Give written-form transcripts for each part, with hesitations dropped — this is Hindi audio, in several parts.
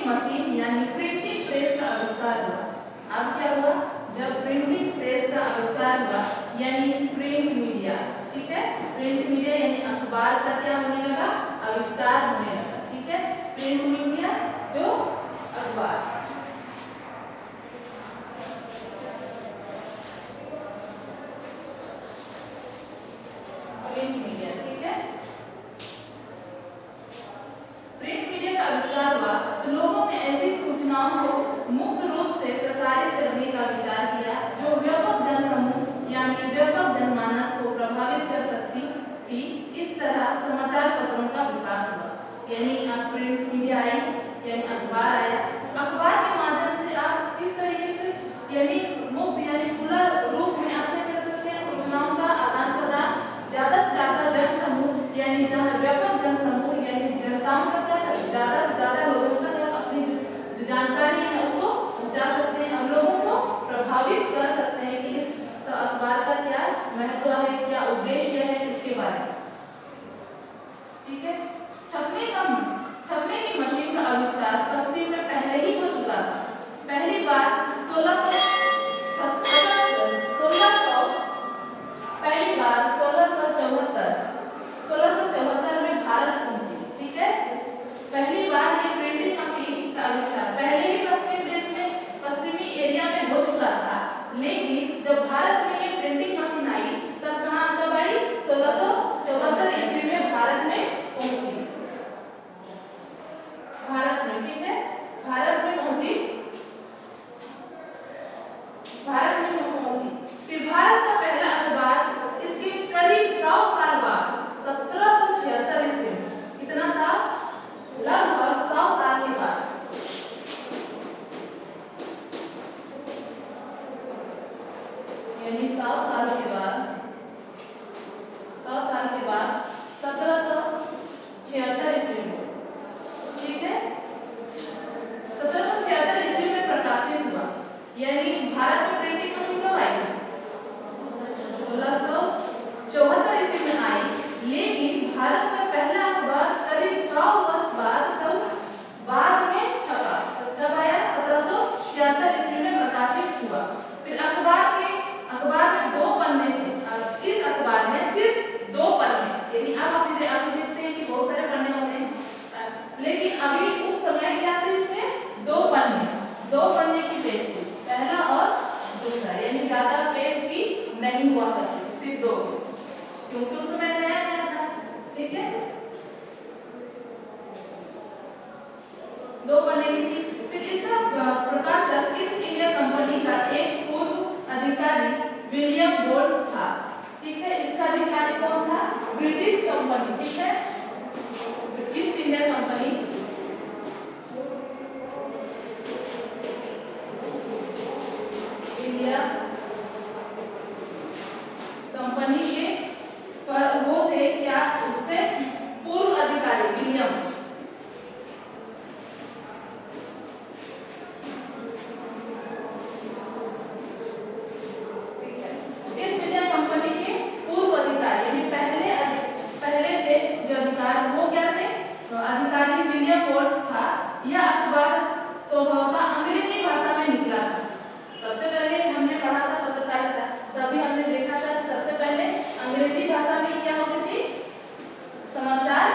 प्रिंटिंग मशीन यानी प्रिंटिंग प्रेस का आविष्कार हुआ। अब क्या हुआ, जब प्रिंटिंग प्रेस का आविष्कार हुआ यानी प्रिंट मीडिया, ठीक है, प्रिंट मीडिया यानी अखबार का क्या होने लगा, आविष्कार होने लगा, ठीक है, प्रिंट मीडिया जो अखबार, प्रिंट मीडिया, ठीक है, प्रिंट मीडिया का आविष्कार हुआ तो लोगों ने ऐसी सूचनाओं को मुक्त रूप से प्रसारित करने का विचार किया जो व्यापक जनसमूह यानी व्यापक जनमानस को प्रभावित कर सकती थी। इस तरह समाचार पत्रों का विकास हुआ, यानी अब प्रिंट मीडिया आई यानी अखबार आया। अखबार के माध्यम से आप किस तरीके से यानी मुक्त यानी खुला रूप में आप क्या कर सकते हैं, सूचनाओं का आदान प्रदान ज्यादा से ज्यादा जनसमूह यानी जहाँ व्यापक जनसमूह यानी जनताओं का ज्यादा से ज्यादा लोगों तक अपनी जो जानकारी है उसको पहुंचा सकते हैं, हम लोगों को प्रभावित कर सकते हैं कि इस अखबार का क्या महत्व है, क्या उद्देश्य है, इसके बारे में, ठीक है। छपने की मशीन का आविष्कार पश्चिम में पहले ही हो चुका था। पहली बार 1674 में भारत पहुंची, ठीक है। पहली बार ये प्रिंटिंग मशीन का आविष्कार पहले ही पश्चिम देश में पश्चिमी एरिया में हो चुका था, लेकिन जब भारत में ये प्रिंटिंग मशीन आई तब कहाँ कब आई, 1674 ईस्वी में भारत में पहुंची, भारत में, ठीक है, भारत में पहुंची, फिर भारत का पहला अखबार इसके करीब 100 साल बाद 1776 ईस्वी में, कितना साल, लगभग 100 साल के बाद, यानी 100 साल के बाद 1776 ईस्वी में, ठीक है, 1776 ईस्वी में प्रकाशित हुआ। यानी भारत में प्रिंटिंग मशीन कब आई, 1674 ईस्वी में आई, लेकिन भारत में पहला अखबार करीब 100 वर्ष बाद में छपा, कब आया, 1776 ईस्वी में प्रकाशित हुआ। फिर अखबार में 2 पन्ने थे और इस अखबार में सिर्फ 2 पन्ने, यानी आप अभी देखते हैं कि बहुत सारे पन्ने होते हैं, लेकिन अभी उस समय क्या सिर्फ थे 2 पन्ने की पेज थी, पहला और दूसरा, यानी ज्यादा पेज की नहीं हुआ करती, सिर्फ 2 पेज, क्योंकि उस समय नया था, ठीक है, 2 पन्ने की थी। फिर इसका प्रकाशक ईस्ट इंडिया कंपनी का एक पूर्व अधिकारी विलियम बोल्ट्स था, ठीक है, इसका अधिकारी कौन था, ब्रिटिश कंपनी, ठीक है, east India company, India company के पर वो थे क्या, उसके पूर्व अधिकारी विलियम, ईस्ट इंडिया कंपनी के पूर्व अधिकारी यानी पहले थे जो अधिकारी, वो क्या थे, तो अधिकारी विलियम बोल्ट्स था। यह अखबार स्वभावतः अंग्रेजी भाषा में निकला था। सबसे पहले हमने पढ़ा था पत्रकारिता, तभी हमने देखा था कि सबसे पहले अंग्रेजी भाषा में क्या होती थी, समाचार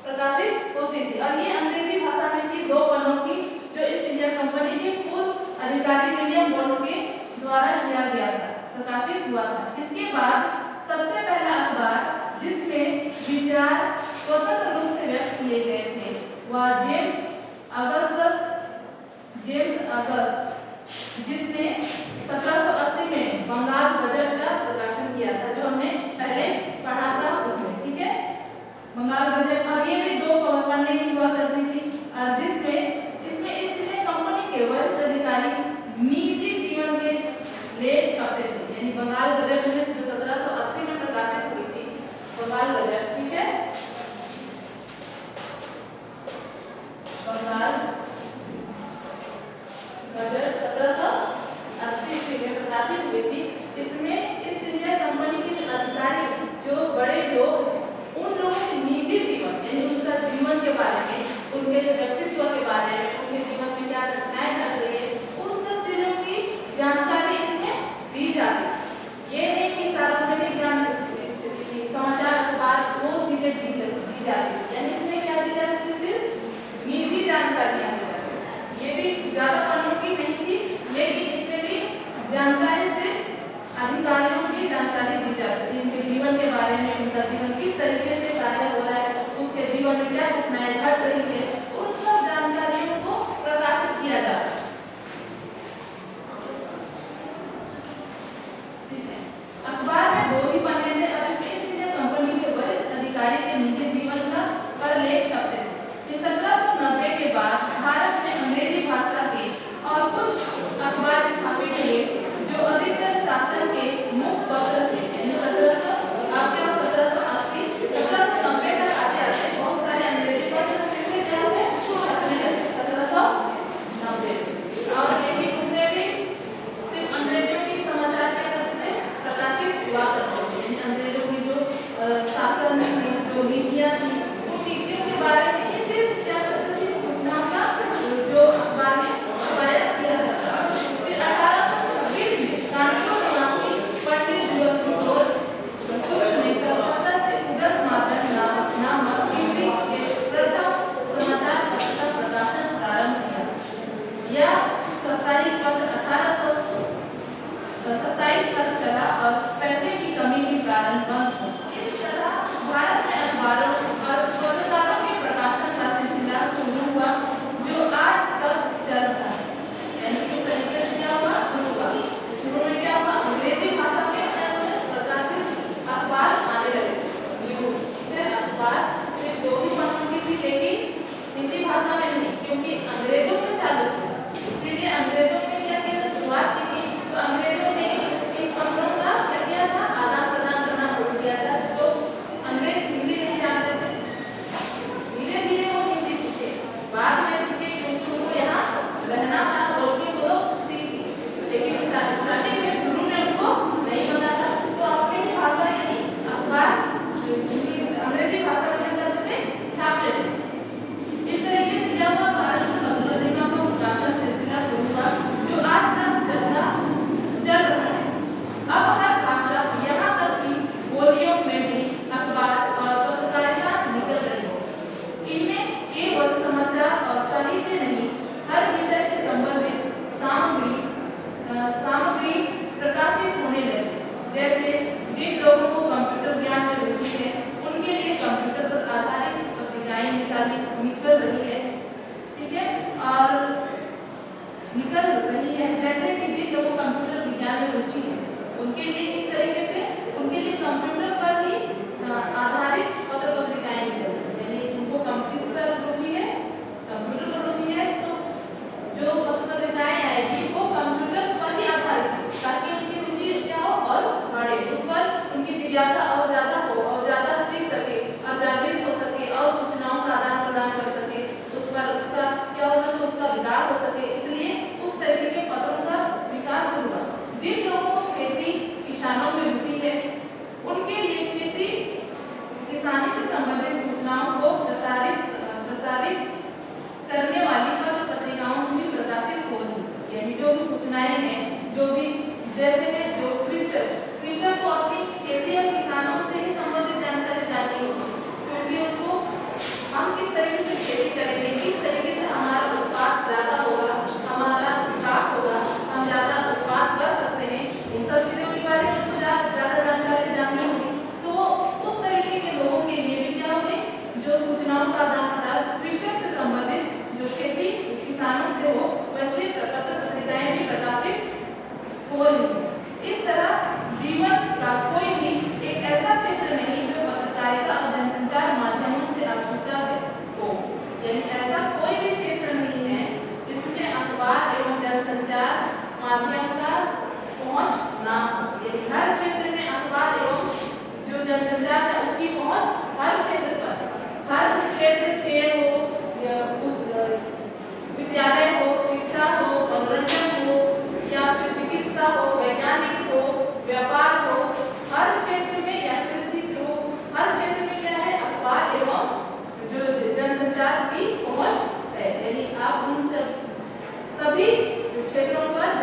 प्रकाशित होती थी, और ये अंग्रेजी भाषा में थी 2 पन्नों की, जो ईस्ट इंडिया कंपनी के पूर्व अधिकारी विलियम बोल्ट्स के द्वारा किया गया था, प्रकाशित हुआ था। इसके बाद सबसे पहला अखबार जिसमें विचार स्वतंत्र रूप से व्यक्त किए गए थे वह जेम्स अगस्त, जिसने 1780 में बंगाल गजट का प्रकाशन किया था, जो हमने पहले पढ़ा था उसमें, ठीक है, बंगाल गजट, और ये भी 2 पन्ने की हुआ करती थी, और इसमें ईस्ट इंडिया कंपनी के वरिष्ठ अधिकारी निजी जीवन के लेख छपते थे, यानी बंगाल गजट में जो 1780 में प्रकाशित हुई थी, बंगाल गजट, ठीक है, बंगाल गजट 1780 में प्रकाशित हुई थी। इसमें ईस्ट इंडिया कंपनी के जो अधिकारी, जो बड़े लोग, उन लोगों के निजी जीवन यानी उनका जीवन के बारे में, उनके जो व्यक्तित्व के बारे में, उनके जीवन में क्या घटनाएं घट रही है, उन सब चीजों की जानकारी इसमें दी जाती है। ये नहीं कि सार्वजनिक समाचार अखबार वो चीजें दी जाती है, यानी इसमें क्या दी जाती थी, सिर्फ निजी जानकारियां दी जाती थी। ये भी ज्यादा पन्नों की नहीं थी, लेकिन इसमें भी जानकारी सिर्फ अधिकारियों की जानकारी दी जाती थी, उनके जीवन के बारे में, उनका जीवन किस तरीके से कार्य हो रहा है, उसके जीवन में क्या घटनाएं घट रही है, उन सब जानकारियों को प्रकाशित किया जाता है। अखबार में 2 ही पन्ने थे और इसमें ईस्ट इंडिया कंपनी के वरिष्ठ अधिकारी के निजी जीवन का पर लेख छपते थे। 1790 के बाद भारत में अंग्रेजी भाषा के और कुछ अखबार स्थापित हुए जो अधिकतर शासन के मुख्य पत्र थे। 1780 1790 तक आते आते बहुत सारे अंग्रेजी पत्र किसके क्या हो गए, अपने 1790 और देखिए उनमें भी सिर्फ अंग्रेजों की समाचार क्या करते थे, प्रकाशित हुआ करते थे। यानी अंग्रेजों की जो शासन थी, जो नीतियां थी, उन नीतियों के बारे में ये सिर्फ क्या करते थे, सूचनाओं का जो अखबार में छपाया किया जाता था। फिर 1820 में कानपुर निवासी पंडित जगत ने कलकत्ता से उदर मातन नामक हिंदी के प्रथम समाचार पत्र का प्रकाशन प्रारंभ किया। यह साप्ताहिक पत्र 1827 तक चला और पैसे की कमी के कारण बंद हो। इस तरह भारत में अखबारों और पत्रकारों के प्रकाशन का सिलसिला शुरू हुआ जो आज तक चल रहा है। यानी इस तरीके से क्या हुआ, शुरू हुआ। शुरू में क्या हुआ, अंग्रेजी भाषा में प्रकाशित अखबार आने लगे, न्यूज अखबार सिर्फ 2 ही पन्नों की थी, लेकिन हिंदी भाषा में नहीं, क्योंकि अंग्रेजों में चालू था। इसलिए अंग्रेजों ने क्या किया, शुरुआत की, तो अंग्रेजों ने इन पत्रों का क्या किया था, आदान प्रदान करना शुरू किया था। तो अंग्रेज हिंदी नहीं जानते थे, धीरे धीरे वो हिंदी सीखे, बाद में सीखे क्योंकि उनको यहाँ रहना था, तो वो लोग सीखे, लेकिन स्टार्टिंग में शुरू में उनको नहीं पता था। तो अपनी भाषा यानी अखबार अंग्रेजी भाषा में क्या करते थे, छापते थे। इस तरीके से क्या हुआ, भारत में पत्रिकाओं का प्रकाशन सिलसिला शुरू हुआ जो आज तक चल रहा है। अब हर भाषा यहाँ तक कि बोलियों में भी अखबार और पत्रकारिता निकल रही है। इनमें केवल समाचार और साहित्य नहीं, हर विषय से संबंधित सामग्री प्रकाशित होने लगी। जैसे जिन लोगों को कंप्यूटर ज्ञान में रुचि है, उनके लिए कंप्यूटर पर आधारित पत्रिकाएं निकल रही है, ठीक है, और निकल रही है। जैसे कि जिन लोगों को कंप्यूटर विज्ञान में रुचि है, उनके लिए इस तरीके से उनके लिए कंप्यूटर पर ही आधारित पत्र पत्रिकाएं निकल रही है। यानी उनको किस पर रुचि है, कंप्यूटर पर रुचि है, तो जो पत्र पत्रिकाएं आएगी वो कंप्यूटर पर ही आधारित, ताकि उनकी रुचि क्या हो और बढ़े, उस पर उनकी जिज्ञासा और ज्यादा हो और ज्यादा सीख सके और जागृत हो सके और सूचनाओं का आदान प्रदान कर सके, उस पर उसका क्या हो सके, उसका विकास हो सके। इसलिए उस तरीके के पत्रों का विकास शुरू हुआ। जिन लोगों को खेती किसानों में रुचि है, उनके लिए खेती किसानी से संबंधित सूचनाओं को प्रसारित करने वाली पत्र पत्रिकाओं में भी प्रकाशित हो रही, यानी जो भी सूचनाएं हैं, जो भी जैसे है जो कृषक को अपनी खेती और किसानों से ही संबंधित जानकारी जाननी होगी, क्योंकि उनको हम किस तरीके से खेती करेंगे, किस तरीके से हमारा उत्पाद ज्यादा होगा, हमारा विकास होगा, हम ज्यादा उत्पाद कर सकते हैं, इन सब चीजों के बारे में उनको ज्यादा जानकारी जाननी होगी। तो उस तरीके के लोगों के लिए भी क्या होगी, जो सूचनाओं का आदान प्रदान कृषक से संबंधित जो खेती किसानों से हो, वैसे पत्र पत्रिकाएं भी प्रकाशित हो रही है। इस तरह जीवन का कोई भी एक ऐसा क्षेत्र नहीं जो पत्रकारिता और जनसंचार माध्यमों से अछूता हो, यानी ऐसा कोई भी क्षेत्र नहीं है जिसमें अखबार एवं जनसंचार माध्यम का पहुंच ना हो। यानी हर क्षेत्र में अखबार एवं जो जनसंचार है उसकी पहुंच हर क्षेत्र पर, हर क्षेत्र खेल हो, विद्यालय हो, शिक्षा हो, मनोरंजन हो, या फिर चिकित्सा हो, वैज्ञानिक हो, व्यापार हो, की पहुंच है। यदि आप उन सभी क्षेत्रों पर